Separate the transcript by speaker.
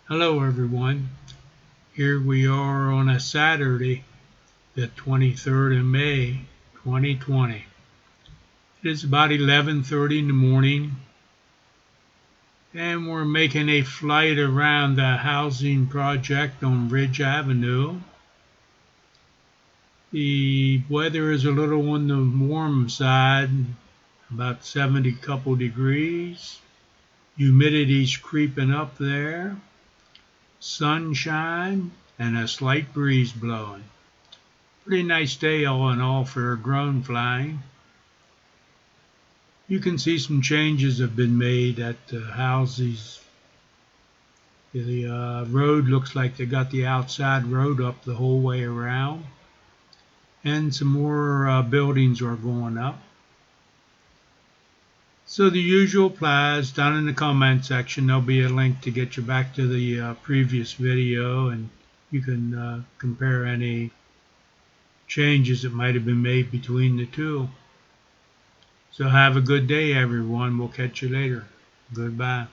Speaker 1: Hello everyone. Here we are on a Saturday, the 23rd of May, 2020. It is about 11:30 in the morning and we're making a flight around the housing project on Ridge Avenue. The weather is a little on the warm side, about 70 couple degrees. Humidity's creeping up there. Sunshine and a slight breeze blowing. Pretty nice day all in all for drone flying. You can see some changes have been made at the houses. The road looks like they got the outside road up the whole way around. And some more buildings are going up. So the usual applies. Down in the comment section there'll be a link to get you back to the previous video, and you can compare any changes that might have been made between the two. So have a good day everyone. We'll catch you later. Goodbye.